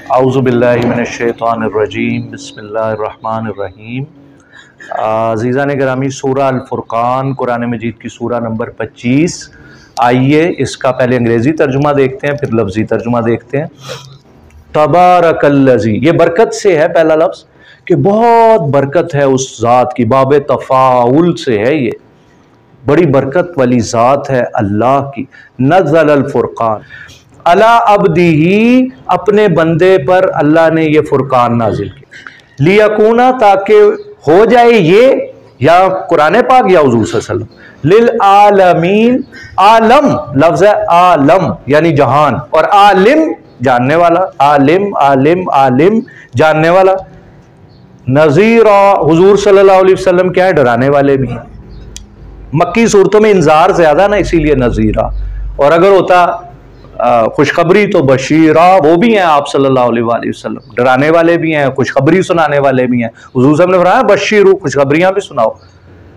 औज़ु बिल्लाहि मिनश्शैतानिर्रजीम बिस्मिल्लाहिर्रहमानिर्रहीम। अज़ीज़ान गिरामी, सूरा अल फुरक़ान कुरान मजीद की सूरा नंबर 25। आइए इसका पहले अंग्रेज़ी तर्जुमा देखते हैं, फिर लफ्ज़ी तर्जुमा देखते हैं। तबारकल्लज़ी, ये बरकत से है पहला लफ्ज़ कि बहुत बरकत है उस ज़ात की, बाब तफ़ाउल से है, ये बड़ी बरकत वाली ज़ात है अल्लाह की। नज़्ज़ल अल फुरक़ान अला अब्दिही, अपने बंदे पर अल्लाह ने ये फुरकान नाजिल किया। लियकूना, ताकि हो जाए ये, या कुरान पाक या हुज़ूर सल्लल्लाहु अलैहि वसल्लम, लिल आलमीन, आलम लफ्ज़ है आलम यानी जहान, और आलिम जानने वाला, आलिम आलिम आलिम जानने वाला। नज़ीरा, हुज़ूर सल्लल्लाहु अलैहि वसल्लम क्या है, डराने वाले भी हैं। मक्की सूरतों में इंजार ज्यादा ना, इसीलिए नज़ीरा, और अगर होता खुशखबरी तो बशीरा, वो भी हैं आप सल्लल्लाहु अलैहि वसल्लम, डराने वाले भी हैं, खुशखबरी सुनाने वाले भी हैं। हुज़ूर साहब ने फरमाया बशीरू, खुशखबरियां भी सुनाओ।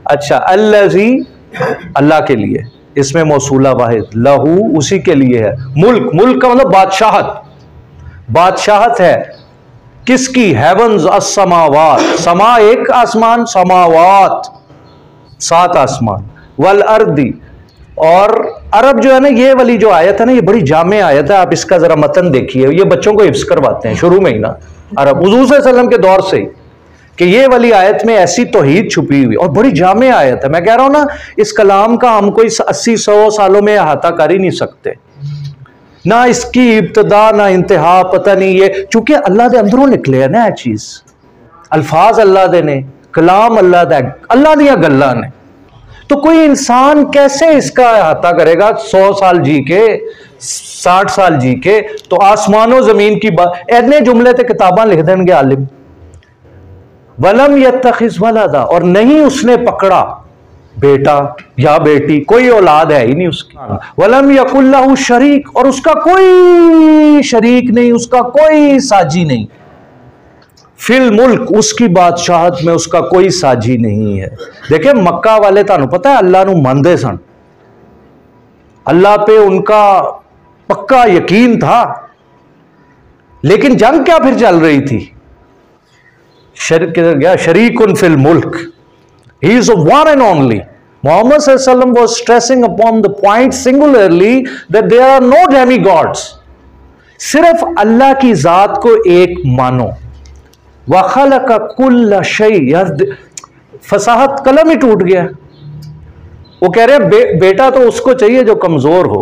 अच्छा, अल्लज़ी अल्लाह के लिए, इसमें मौसूला वाहिद, लहू उसी के लिए है, मुल्क, मुल्क का मतलब बादशाहत, बादशाहत है किसकी, हेवंस अस्समावात, समा एक आसमान, समावात सात आसमान, वल अर्दी, और अरब जो है ना, ये वाली जो आयत है ना, ये बड़ी जामे आयत है। आप इसका जरा मतन देखिए, ये बच्चों को हिफ्ज़ करवाते हैं शुरू में ही ना अरब, हुज़ूर सल्लल्लाहु अलैहि वसल्लम के दौर से ही, कि ये वाली आयत में ऐसी तौहीद छुपी हुई और बड़ी जामे आयत है। मैं कह रहा हूं ना, इस कलाम का हम कोई 80-100 सालों में अहाता कर ही नहीं सकते, ना इसकी इब्तदा ना इंतहा, पता नहीं। ये चूंकि अल्लाह के अंदरों निकले है ना, यह चीज, अल्फाज अल्लाह दे ने, कलाम अल्लाह दा, अल्लाह दिया गल्लां ने, तो कोई इंसान कैसे इसका अहाता करेगा? 100 साल जी के, 60 साल जी के, तो आसमानों जमीन की बात, इतने जुमले ते किताबां लिख देंगे आलिम। वलम यत्तखिज़ वलदा, और नहीं उसने पकड़ा बेटा या बेटी, कोई औलाद है ही नहीं उसकी। वलम यकुल लहू शरीक, और उसका कोई शरीक नहीं, उसका कोई साजी नहीं। फिल मुल्क, उसकी बादशाहत में उसका कोई साजी नहीं है। देखिए मक्का वाले, तानू पता है अल्लाह नू मानदे सन, अल्लाह पे उनका पक्का यकीन था, लेकिन जंग क्या फिर चल रही थी? शरीकुन फिल मुल्क, he is one and only. Muhammad sallallahu alaihi wasallam was stressing upon the point singularly that there are no demigods. सिर्फ अल्लाह की जात को एक मानो। वखलक कुल्ल शै, यार फसाहत कलम ही टूट गया। वो कह रहे हैं बेटा तो उसको चाहिए जो कमजोर हो,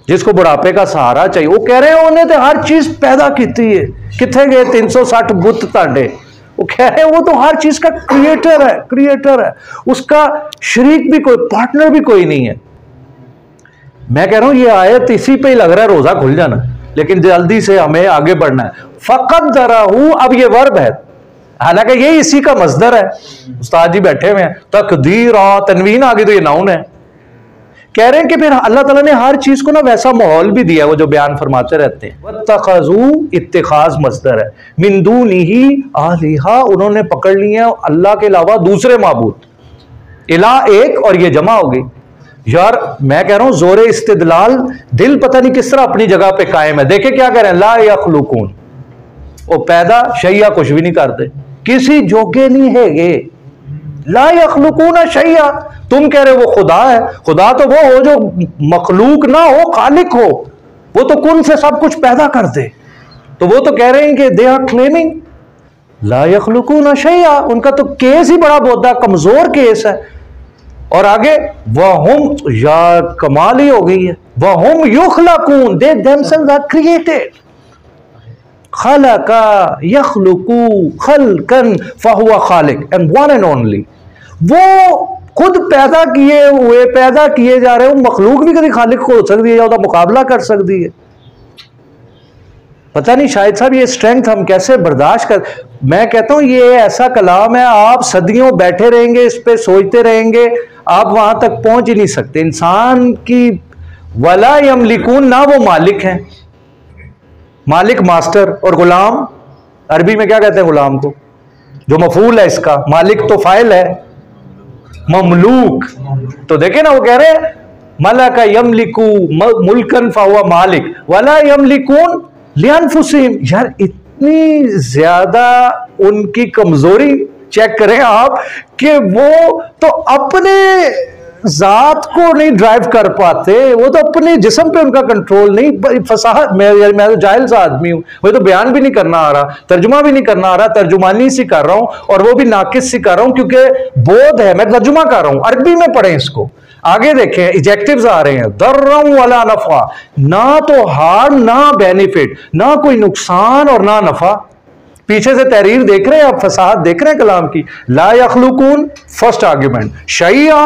जिसको बुढ़ापे का सहारा चाहिए। वो कह रहे हैं उन्हें तो हर चीज पैदा की है, कितने गए 360 बुत ताडे। वो कह रहे हैं वो तो हर चीज का क्रिएटर है, क्रिएटर है, उसका शरीक भी कोई, पार्टनर भी कोई नहीं है। मैं कह रहा हूं ये आयत इसी पे ही लग रहा है रोजा खुल जाना, लेकिन जल्दी से हमें आगे बढ़ना है। फकत दराहू, अब ये वर्ब है, हालांकि ये इसी का मजदर है। उस्ताद जी बैठे हुए हैं, तकदीर तनवीन आ गई तो ये नाउन है। कह रहे हैं कि फिर अल्लाह ताला ने हर चीज को ना वैसा माहौल भी दिया, वो जो बयान फरमाते रहते हैं। वत्तखज़ू, इत्तिखाज मजदर है, मिन दूनिही आलिहा, उन्होंने पकड़ लिए अल्लाह के अलावा दूसरे माबूद, इला एक, और ये जमा हो गई। यार मैं कह रहा हूं जोरे इस्तिदलाल, दिल पता नहीं किस तरह अपनी जगह पे कायम है। देखे क्या कह रहे हैं, ला यखलुकून, वो पैदा शैया कुछ भी नहीं करते, किसी जोगे नहीं है ये। ला यखलुकून शैया, तुम कह रहे हो वो खुदा है। खुदा तो वो हो जो मखलूक ना हो, खालिक हो, वो तो कुन से सब कुछ पैदा कर दे। तो वो तो कह रहे हैं कि दे आर क्लेमिंग ला यखलुकून शैया, उनका तो केस ही बड़ा बोधा कमजोर केस है। और आगे वहुम, या कमाल ही हो गई है, वहुम युखलकून, दे देमसेल्व्स आर क्रिएटेड। खलका यखलुकू खलकन फहुवा खालिक, एंड वन एंड ओनली, वो खुद पैदा किए हुए, पैदा किए जा रहे हो। मखलूक भी कभी खालिक को हो सकती है या उसका मुकाबला कर सकती है? पता नहीं शायद साहब ये स्ट्रेंथ हम कैसे बर्दाश्त कर। मैं कहता हूं ये ऐसा कलाम है, आप सदियों बैठे रहेंगे इस पे, सोचते रहेंगे, आप वहां तक पहुंच ही नहीं सकते। इंसान की वला यमलिकून, ना वो मालिक हैं, मालिक मास्टर, और गुलाम अरबी में क्या कहते हैं गुलाम को, जो मफूल है इसका, मालिक तो फाइल है, ममलूक। तो देखे ना, वो कह रहे हैं मलका यमलिकू मुल्कन फहुवा मालिक, वला यमलिकून लिअनफुसिहिम, यार इतनी ज्यादा उनकी कमजोरी चेक करें आप कि वो तो अपने जात को नहीं ड्राइव कर पाते, वो तो अपने जिस्म पे उनका कंट्रोल नहीं। फसाहत, मैं तो जाहिल सा आदमी हूं, मुझे तो बयान भी नहीं करना आ रहा, तर्जुमा भी नहीं करना आ रहा, तर्जुमानी सी कर रहा हूं और वो भी नाकिस सी कर रहा हूं क्योंकि बोध है, मैं तर्जुमा कर रहा हूं, अरबी में पढ़े इसको। आगे देखें, इजेक्टिव्स आ रहे हैं, दर्रम वाला नफा, ना तो हार्म ना बेनिफिट, ना कोई नुकसान और ना नफा। पीछे से तहरीर देख रहे हैं आप, फसाहत देख रहे हैं कलाम की। ला यखलुकून, फर्स्ट आर्ग्यूमेंट, शैया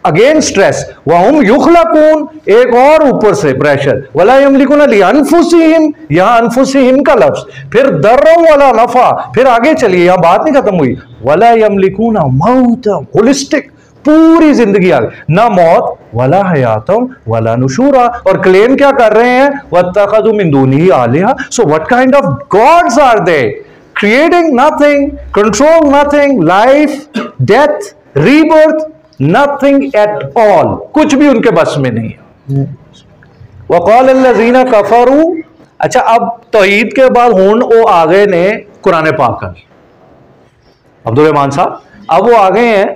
अगेन स्ट्रेस, वहुम युखलकून, एक और ऊपर से प्रेशर, वला यमलिकून लिअनफुसिहिम, यहां अनफुसिहिम का लफ्ज, फिर दर्रम वाला नफा, फिर आगे चलिए, यहां बात नहीं खत्म हुई, वला यमलिकून मौत, होलिस्टिक पूरी जिंदगी आ गई, ना मौत वला हयातम वला नुशूरा, और क्लेम क्या कर रहे हैं, वत्तखज़ू मिन दूनिही आलिहा। So what kind of gods are they? Creating nothing, control nothing, life death rebirth, nothing at all, कुछ भी उनके बस में नहीं है। वक़ाल अल्लज़ीना कफ़रू, अच्छा अब तौहीद के बाद हुन वो आ गए ने कुरान पाक, अब्दुल रहमान साहब अब वो आ गए हैं,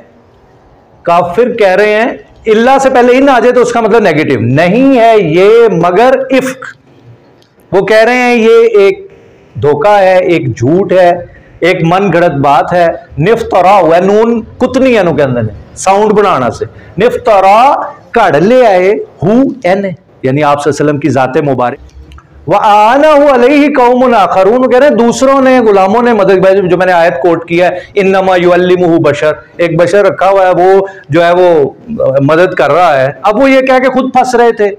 काफिर कह रहे हैं इल्ला से पहले इन आ जाए तो उसका मतलब नेगेटिव नहीं है ये, मगर इफ्क, वो कह रहे हैं ये एक धोखा है, एक झूठ है, एक मन गढ़त बात है। निफ्तरा हुआ, नून कुतनी है, के अंदर साउंड बनाना से निफ्तरा कड़ ले आए हु एन, यानी आप सल्लल्लाहु अलैहि वसल्लम की जाते मुबारक, वह आना हुआ अलैहि कौमुन आखरून, कह रहे हैं दूसरों ने, गुलामों ने मदद, जो मैंने आयत कोट किया है, इन्नमा युअल्लिमुहु बशर, एक बशर रखा हुआ है, वो जो है वो मदद कर रहा है। अब वो ये कह के खुद फंस रहे थे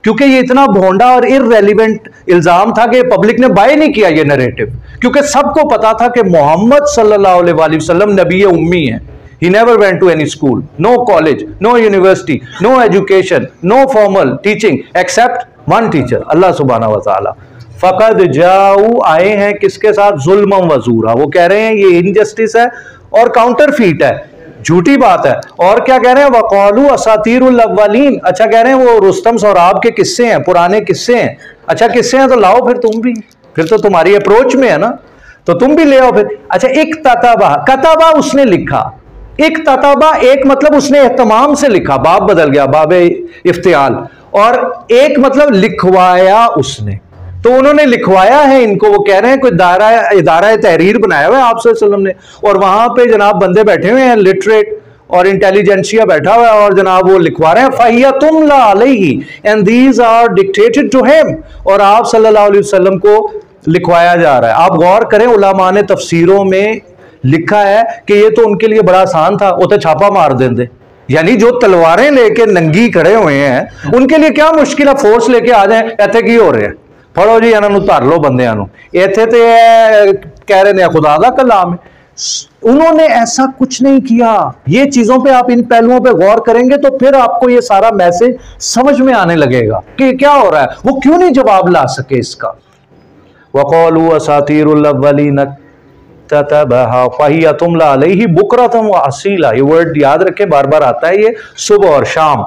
क्योंकि ये इतना भोंडा और इररेलेवेंट इल्जाम था कि पब्लिक ने बाय नहीं किया ये नैरेटिव, क्योंकि सबको पता था कि मोहम्मद सल्लल्लाहु अलैहि वसल्लम नबी उम्मी है। He never went to any school, no college, no university, no education, no formal teaching except one teacher, अल्लाह सुब्हानहू व तआला। फ़क़द जाऊ, आए हैं किसके साथ, जुल्मम व ज़ूरा, वो कह रहे हैं ये इनजस्टिस है और काउंटरफीट है, झूठी बात है। और क्या कह रहे हैं, वक़ालू असातीरुल अव्वलीन, अच्छा कह रहे हैं वो रुस्तम सौराब के किस्से हैं, पुराने किस्से हैं। अच्छा किस्से हैं तो लाओ फिर तुम भी, फिर तो तुम्हारी अप्रोच में है ना, तो तुम भी ले आओ फिर। अच्छा एक तताबा, कताबा उसने लिखा, एक तताबा एक मतलब उसने एहतमाम से लिखा, बाब बदल गया, बाबे इफ्तियाल, और एक मतलब लिखवाया उसने, तो उन्होंने लिखवाया है इनको, वो कह रहे हैं कोई इदारा तहरीर बनाया हुआ है आप सल्लल्लाहु अलैहि वसल्लम ने, और वहां पे जनाब बंदे बैठे हुए हैं लिटरेट और इंटेलिजेंसिया बैठा हुआ है, और जनाब वो लिखवा रहे हैं फ़हियतुमला अलैहि and these are dictated to him, और आप सल्लल्लाहु अलैहि वसल्लम को लिखवाया जा रहा है। आप गौर करें, उलमा ने तफसीरों में लिखा है कि ये तो उनके लिए बड़ा आसान था, वो तो छापा मार देंगे, यानी जो तलवारें लेके नंगी खड़े हुए हैं उनके लिए क्या मुश्किल है, फोर्स लेके आ जाए, इत्थे की हो रहे हैं, फड़ो जी इन्हों धर लो बंदियां नूं, इत्थे ते कह रहे हैं खुदा दा कलाम है। उन्होंने ऐसा कुछ नहीं किया। ये चीजों पे आप इन पहलुओं पे गौर करेंगे तो फिर आपको ये सारा मैसेज समझ में आने लगेगा कि क्या हो रहा है, वो क्यों नहीं जवाब ला सके इसका। वक़ालू असातीरुल अव्वलीन ततबहा फ़हियतुमला अलैहि बुकरतम व असीला, ये वर्ड याद रखें, बार बार आता है ये, सुबह और शाम।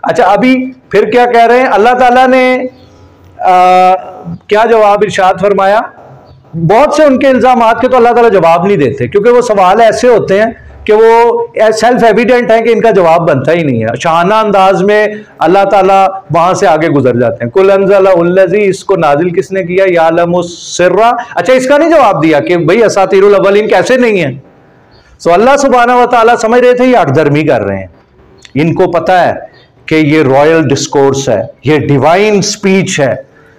अच्छा अभी फिर क्या कह रहे हैं, अल्लाह ताला ने क्या जवाब इरशाद फरमाया, बहुत से उनके इल्जामात के तो अल्लाह ताला जवाब नहीं देते, क्योंकि वो सवाल ऐसे होते हैं कि वो सेल्फ एविडेंट है कि इनका जवाब बनता ही नहीं है। शाहाना अंदाज में अल्लाह ताला वहां से आगे गुजर जाते हैं। कुल अंज़लहुल्लज़ी, इसको नाजिल किसने किया, यालमुस सिर्रा। अच्छा इसका नहीं जवाब दिया कि भाई असातीरुल अव्वलीन कैसे नहीं है। सो अल्लाह सुब्हानहू व तआला समझ रहे थे ये अकदर्मी कर रहे हैं, इनको पता है कि ये रॉयल डिस्कोर्स है, ये डिवाइन स्पीच है।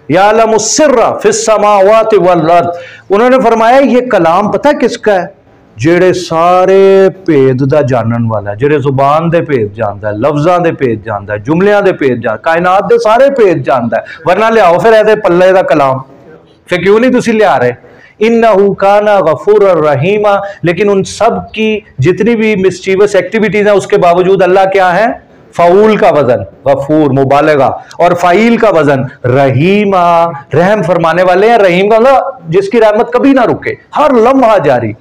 यालमुस सिर्रा फिस समावाति वल अर्द, उन्होंने फरमाया ये कलाम पता किसका है, जेड़े सारे भेद दा जानन वाला है, जेड़े जुबान दे भेद जानदा है, लफ्जां दे भेद जानदा है, जुमलियां दे भेद जानदा, कायनात दे सारे भेद जानदा है। वरना लियाओ फिर ऐदे पल्ले दा कलाम, फिर क्यों नहीं तुसी लिया रहे। इन्नहु काना गफूरर रहीमा, लेकिन उन सब की जितनी भी मिसचीवस एक्टिविटीज है उसके बावजूद अल्लाह क्या है, फ़ाऊल का वजन गफूर मुबालगा, और फ़ाइल का वजन रहीमा, रहम फरमाने वाले हैं। रहीम का मतलब जिसकी रहमत कभी ना रुके, हर लम्हा जारी।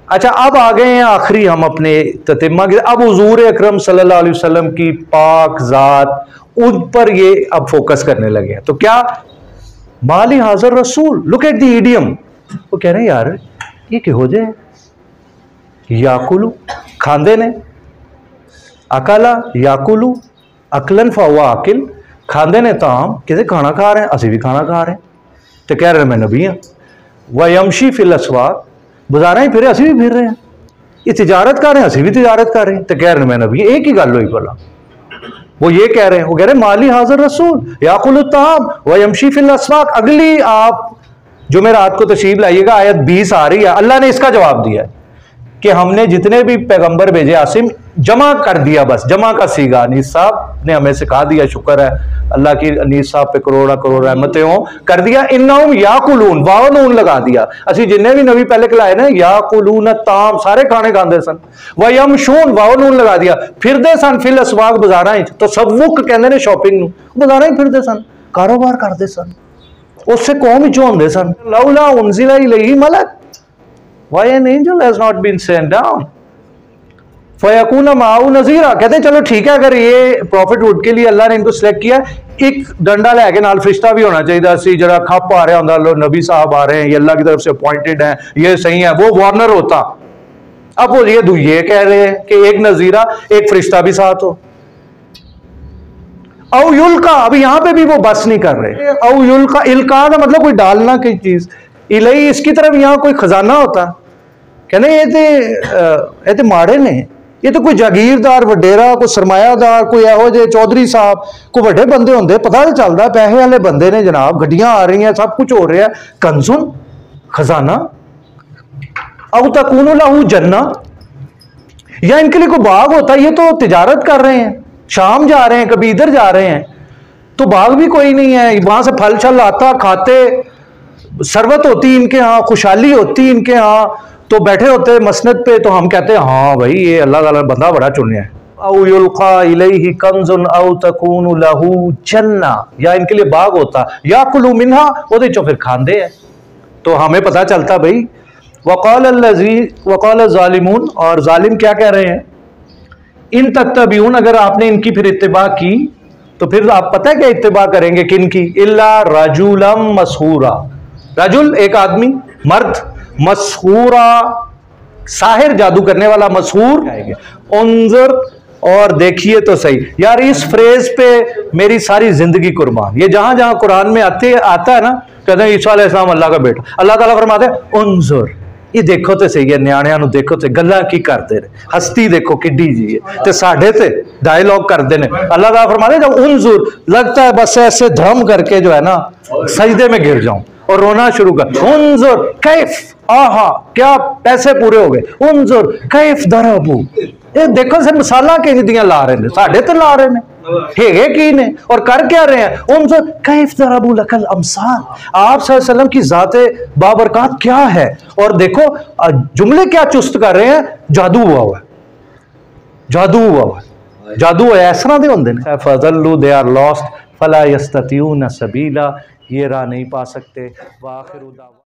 अच्छा अब आ गए हैं आखिरी हम अपने ततिम्मा के, अब हुजूर अकरम सल्लल्लाहु अलैहि वसल्लम की पाक जात, उन पर ये अब फोकस करने लगे हैं। तो क्या माली हाजर रसूल, लुक एट द इडियम। वो कह रहे हैं यार ये किहो जे याकुलू खांदे ने, अकाला याकुलू अकलन फवा अकिल, खांदे ने ताम किसे खाना खा रहे हैं, असी भी खाना खा रहे हैं। तो कह रहे हैं मैं नबी हाँ। वह यमशी फिल अस्वाक, बाजारा ही फिर असी भी फिर रहे हैं। ये तिजारत कर रहे हैं, असी भी तिजारत कर रहे हैं। तो कह रहे हैं मैं नबी, एक ही गल हुई भला। वो ये कह रहे हैं, वो कह रहे हैं माली हाजर रसूल याकुलु ताम व यमशी फिल अस्वाक। अगली आप जुमेरात को तशरीफ लाइएगा, आयत 20 आ रही है। अल्लाह ने इसका जवाब दिया है कि हमने जितने भी पैगंबर भेजे आसिम जमा कर दिया, बस जमा का सीगा। अनीस साहब ने हमें सिखा दिया, शुक्र है अल्लाह की, अनीस साहब पे करोड़ा करोड़ रहमतें हों, कर दिया। इन्नहुम याकुलून, वाव नून लगा दिया। असि जिन्ने भी नबी पहले खिलाए ना, याकुलून ताम सारे खाने खांदे सन। व यमशून, वाव नून लगा दिया, फिरदे सन फिल अस्वाक बाजारां विच। तो तसव्वुक कहंदे ने शॉपिंग नूं, बाजारां ही फिरदे सन, कारोबार करदे सन, उससे कौम विचों हुंदे सन। लौला Unzila इलैहि Malak, why an angel has not been sent down? फयकूना माऊ नजीरा, कहते हैं चलो ठीक है, अगर ये प्रॉफिटहुड के लिए अल्लाह ने इनको सिलेक्ट किया, एक डंडा लेके नाल फरिश्ता भी होना चाहिए सी, जरा खप आ रहा होंदा, लो नबी साहब आ रहे हैं, ये अल्लाह की तरफ से अपॉइंटेड हैं, ये सही है, वो वार्नर होता। अब वो ये कह रहे हैं कि एक नजीरा, एक फरिश्ता भी साथ हो। औ युल्का, अभी यहां पे भी वो बस नहीं कर रहे। औ युल्का, इल्का का मतलब कोई डालना की चीज, इलई इसकी तरफ यहां कोई खजाना होता। कहने ये ते माड़े ने, ये तो कोई जागीरदार वडेरा, कोई सरमायादार, कोई एहो जे चौधरी साहब, कोई वड्डे बंदे होंदे, पता तो चलता पैसे वाले बंदे ने जनाब, गड्डियां आ रही हैं, सब कुछ हो रहा है। कंजुन, खजाना, औ तकूनु लहू जन्ना, या इनके लिए कोई बाग होता। ये तो तिजारत कर रहे हैं, शाम जा रहे हैं, कभी इधर जा रहे हैं, तो बाग भी कोई नहीं है, वहां से फल छल आता, खाते, सरबत होती इनके यहाँ, खुशहाली होती इनके यहाँ, तो बैठे होते मसनद पे, तो हम कहते हैं हाँ भाई ये अल्लाह ताला बंदा बड़ा चुन है। औ युल्का इलैहि कंजुन औ तकूनु लहू जन्ना, या इनके लिए बाग होता, याकुलु मिन्हा, ओदे चो फिर खांदे हैं। तो हमें पता चलता भाई। वक़ाल ज़ालिमून, और जालिम क्या कह रहे हैं, इन तत्तबिऊन, अगर आपने इनकी फिर इत्तिबा की तो फिर आप पता है क्या इत्तिबा करेंगे किन की, इल्ला रजुलम मसहूरा, रजुल एक आदमी, मर्द, मसहूरा साहिर जादू करने वाला, मसहूर आएंगे। उन्ज़ुर, और देखिए तो सही यार, इस फ्रेज पे मेरी सारी जिंदगी कुर्बान। ये जहां जहां कुरान में आता है ना, कहते हैं ईसा अलैहिस्सलाम अल्लाह का बेटा, अल्लाह ताला फरमाते हैं उन्ज़ुर, ये देखो तो सही है, न्याणियां नूं देखो तो गल्लां की करते ने, हस्ती देखो किड्डी जी है, ते साढ़े ते डायलॉग करते ने। अल्लाह ताला फरमाते हैं जब उन्ज़ुर, लगता है बस ऐसे धम करके जो है ना सजदे में गिर जाऊं और रोना शुरू कर। उन्ज़ुर कैफ, आहा क्या पैसे पूरे हो गए। उन्ज़ुर कैफ दरबू, ये देखो से मिसालां किंज दियां ला रहे ने, साढ़े ते ला रहे ने, हेगे की ने, और कर क्या रहे हैं। उन्ज़ुर कैफ दरबू लकल अमसाल, आप सल्लल्लाहु अलैहि वसल्लम की जाते बाबरकत क्या है, और देखो जुमले क्या चुस्त कर रहे हैं। जादू हुआ है, जादू हुआ है, जादू है, इस तरह दे होंदे ने। फज़ल्लू, दे आर लॉस्ट, फला यस्ततिऊन सबीला, ये राह नहीं पा सकते। वाखिरु दावा।